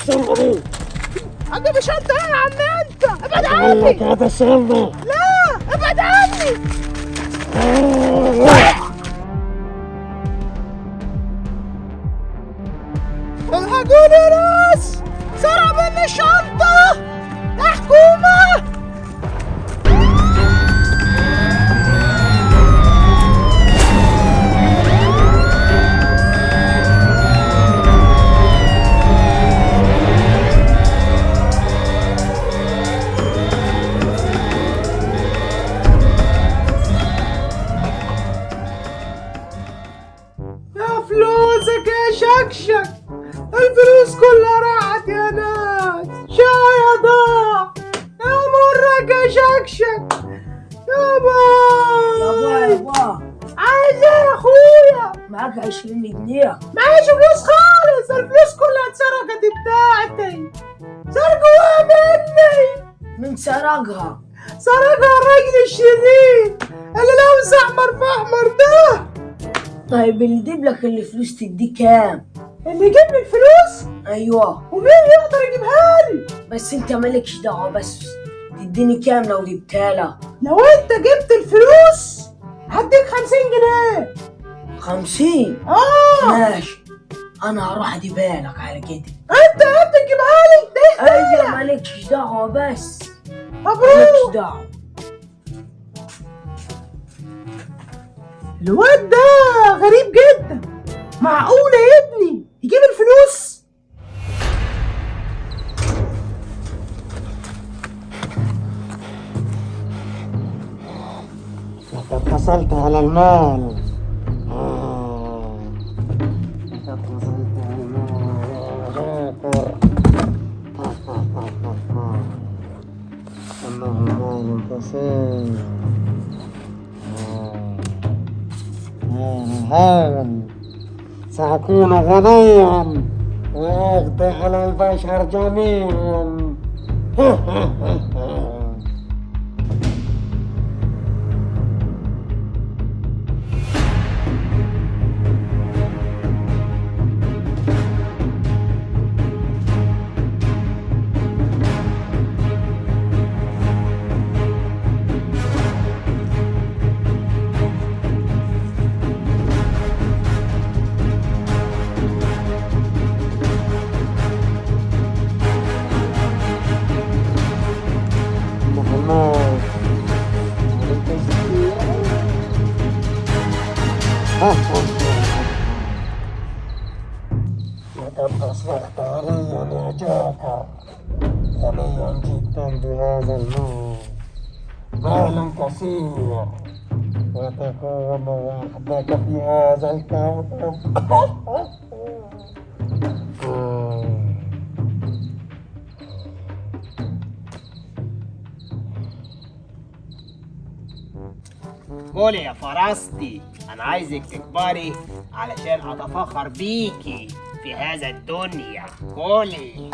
الشنطة دي؟ اجيب الشنطة ايه يا عم انت؟ ابعد بقول لك عني. هات الشنطة. لا ابعد عني. الحقوني يا ناس، سرق مني الشنطة يا حكومة. يا فلوسك يا شكشك، الفلوس كلها راحت يا ناس، شاي ضاع يا مرك يا شكشك. يابا يابا عايز ايه يا اخويا؟ معاك 20 جنيه. معيش فلوس خالص، الفلوس كلها اتسرقت بتاعتي. سرقوها مني. من سرقها؟ سرقها الراجل الشرير اللي لابس احمر في احمر ده. طيب اللي يجيب لك الفلوس تديك كام؟ اللي يجيب لي الفلوس؟ ايوه. ومين يقدر يجيبها لي؟ بس انت مالكش دعوه، بس تديني كام لو جبتها لك؟ لو انت جبت الفلوس هديك 50 جنيه. 50؟ ماشي، انا هروح اجيبها لك على كده. انت تجيبها لي؟ ده ايوه مالكش دعوه بس. مبروك. مالكش دعوه. الواد ده غريب جدا، معقولة يا ابني يجيب الفلوس؟ لقد حصلت على المال. لقد حصلت على المال يا جاكر. إنه مال كثير. هاول سأكون غنيا وأقضي على البشر جميعا. لقد أصبحت غنيا يا جاكر، غنيا جدا بهذا المال، مال كثير، وتكون وحدك في هذا الكوكب. قولي يا فرستي، انا عايزك تكبري علشان اتفاخر بيكي في هذا الدنيا. قولي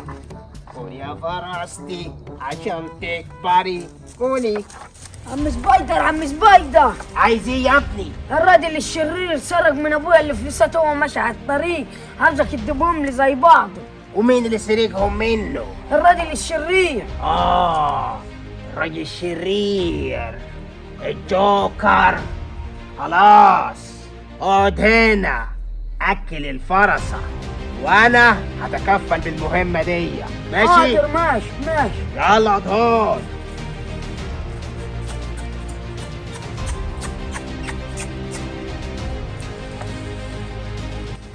قولي يا فرستي عشان تكبري. قولي. عم سبايدر، عم سبايدر، عايز ايه يا ابني؟ الراجل الشرير سرق من ابويا اللي فلوساته وهو ماشي على الطريق، عاوزك تديهم لي زي بعض. ومين اللي سرقهم منه؟ الراجل الشرير. الراجل الشرير الجوكر. خلاص اقعد هنا اكل الفرسة وانا هتكفل بالمهمة دي. ماشي؟ حاضر، ماشي ماشي. يلا اقعد هون.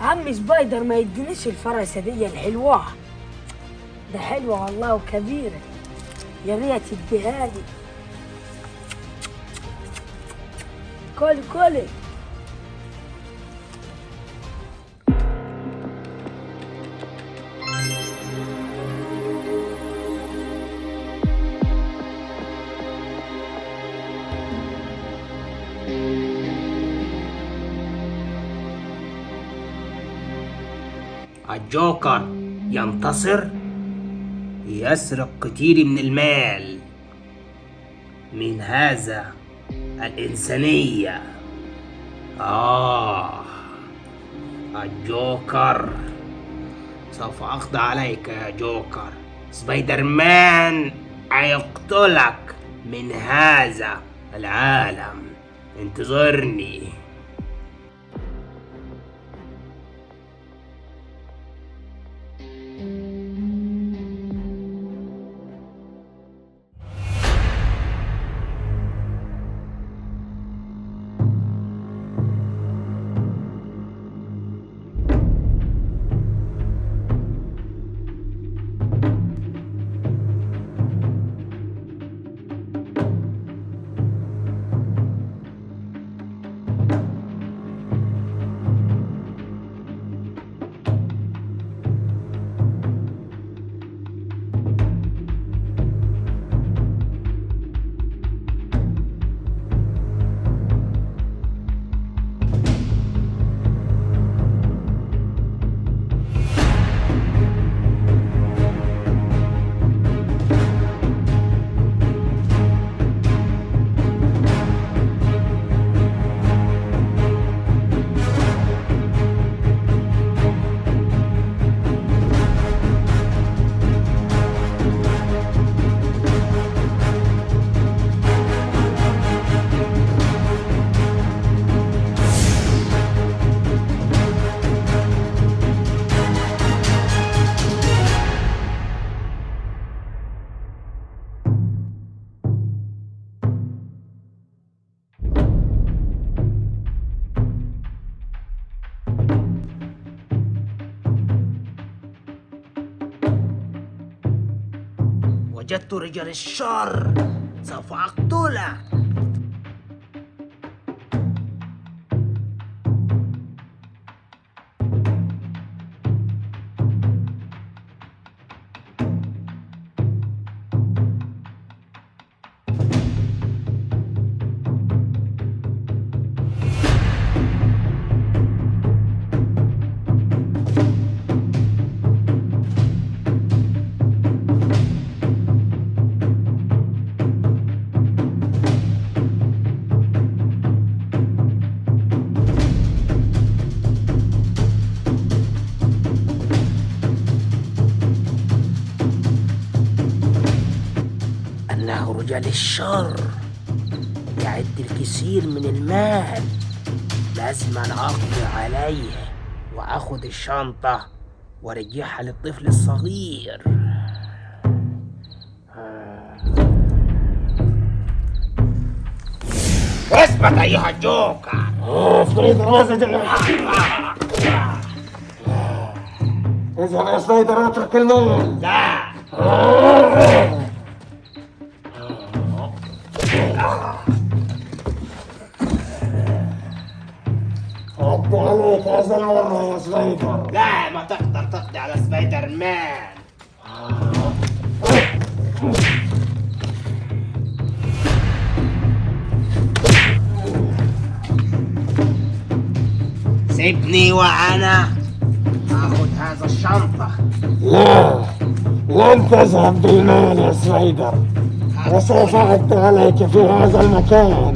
عم سبايدر ما يدينيش الفرسة دي الحلوة، ده حلوة والله وكبيرة، يا ريت تديها لي. كل الجوكر ينتصر، يسرق كتير من المال من هذا الإنسانية. الجوكر سوف أقضي عليك يا جوكر. سبايدر مان هيقتلك من هذا العالم. انتظرني. وجدت رجال الشر، سوف أقتله. إنه رجال الشر يعد الكثير من المال، لازم أنا أقضي عليه وأخذ الشنطة وأرجعها للطفل الصغير. اثبت أيها الجوكر. سبايدر ماذا اذهب يا سبايدر، اترك المال. لا. أقضي عليك هذا المرة يا سبايدر. لا، ما تقدر تقضي على سبايدر مان. سيبني وأنا آخذ هذا الشنطة. لا، لن تذهب بالمال يا سبايدر، وسوف أقضي عليك في هذا المكان.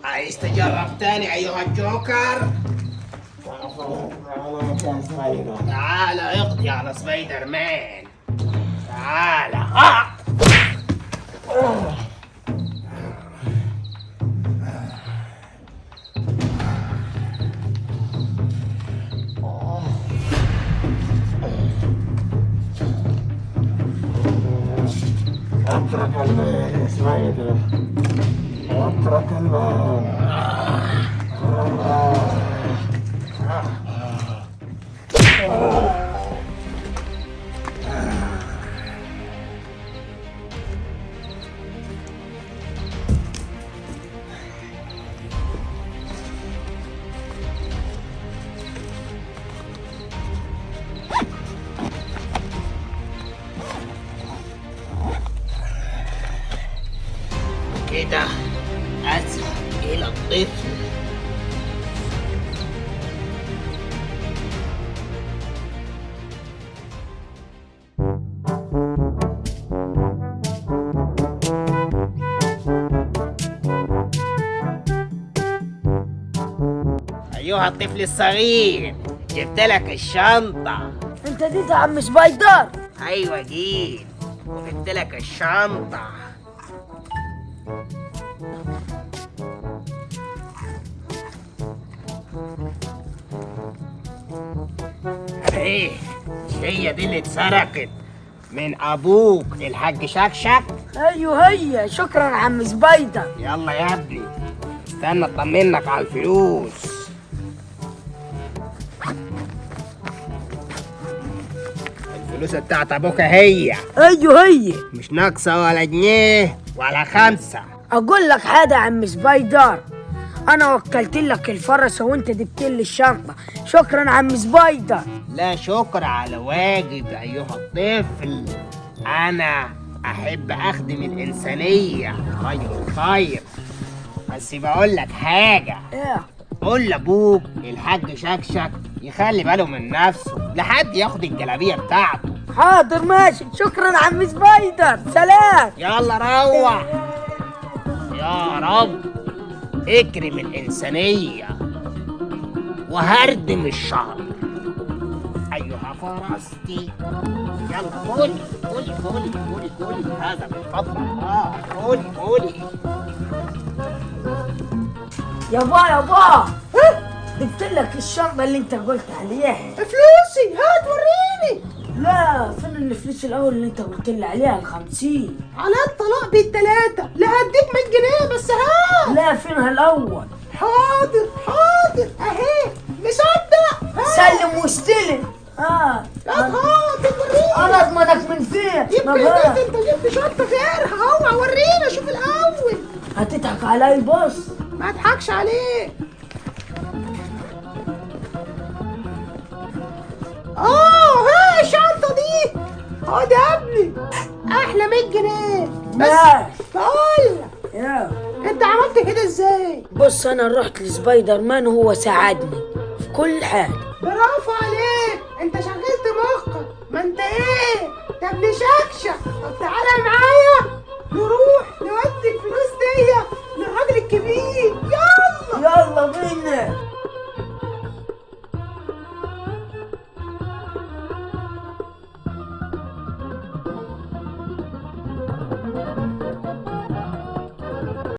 عايز تجرب تاني أيها الجوكر؟ تعال اقضي على سبايدر مان. تعال. اترك المال يا سبايدر، اترك المال. كده أذهب إلى الطفل. أيها الطفل الصغير، جبت لك الشنطة. انت جيت يا عم سبايدر؟ أيوة جيت وجبت لك الشنطة. ايه، هي دي اللي اتسرقت من ابوك الحاج شكشك؟ ايوه هي. شكرا يا عم سبايدر. يلا يا ابني، استنى اطمنك على الفلوس. الفلوس بتاعت ابوك هي، ايوه هي. مش ناقصة ولا جنيه ولا 5. اقول لك حاجه يا عم سبايدر، انا وكلت لك الفرسه وانت جبت لي الشنطه. شكرا يا عم سبايدر. لا شكر على واجب ايها الطفل، انا احب اخدم الانسانية خير الخير. بس بقول لك حاجة، ايه؟ قول لابوك الحاج شكشك يخلي باله من نفسه لحد ياخد الجلابية بتاعته. حاضر ماشي. شكرا يا عم سبايدر. سلام. يلا روح. يا رب اكرم الإنسانية وهردم الشهر. أيها فرستي، يلا كلي كلي كلي كلي كلي، هذا من فضل الله. كلي كلي. يابا جبت لك الشنطه اللي انت قلت عليها. فلوسي هات وريني. لا، فين الفلوس الاول اللي انت قلت لي عليها ال50؟ على الطلاق بالتلاتة. لا هديك 100 جنيه بس هات. لا، فينها الاول؟ حاضر حاضر اهي. مصدق؟ سلم واستلم. هات وريني. انا اضمنك من فين؟ يمكن انت جبت شنطة غيرها. هو ورينا شوف الاول. هتضحك علي؟ بص. ما اضحكش عليك. ها الشنطة دي. خد يا ابني، احلى 100 جنيه. ماشي. بقول لك، يا انت عملت كده ازاي؟ بص، انا رحت لسبايدر مان وهو ساعدني في كل حاجه. برافو عليك، انت شغلت مخك. ما انت ايه ده ابن شكشك. طب تعالى معايا نروح نودي الفلوس دي للراجل الكبير. يلا يلا بينا.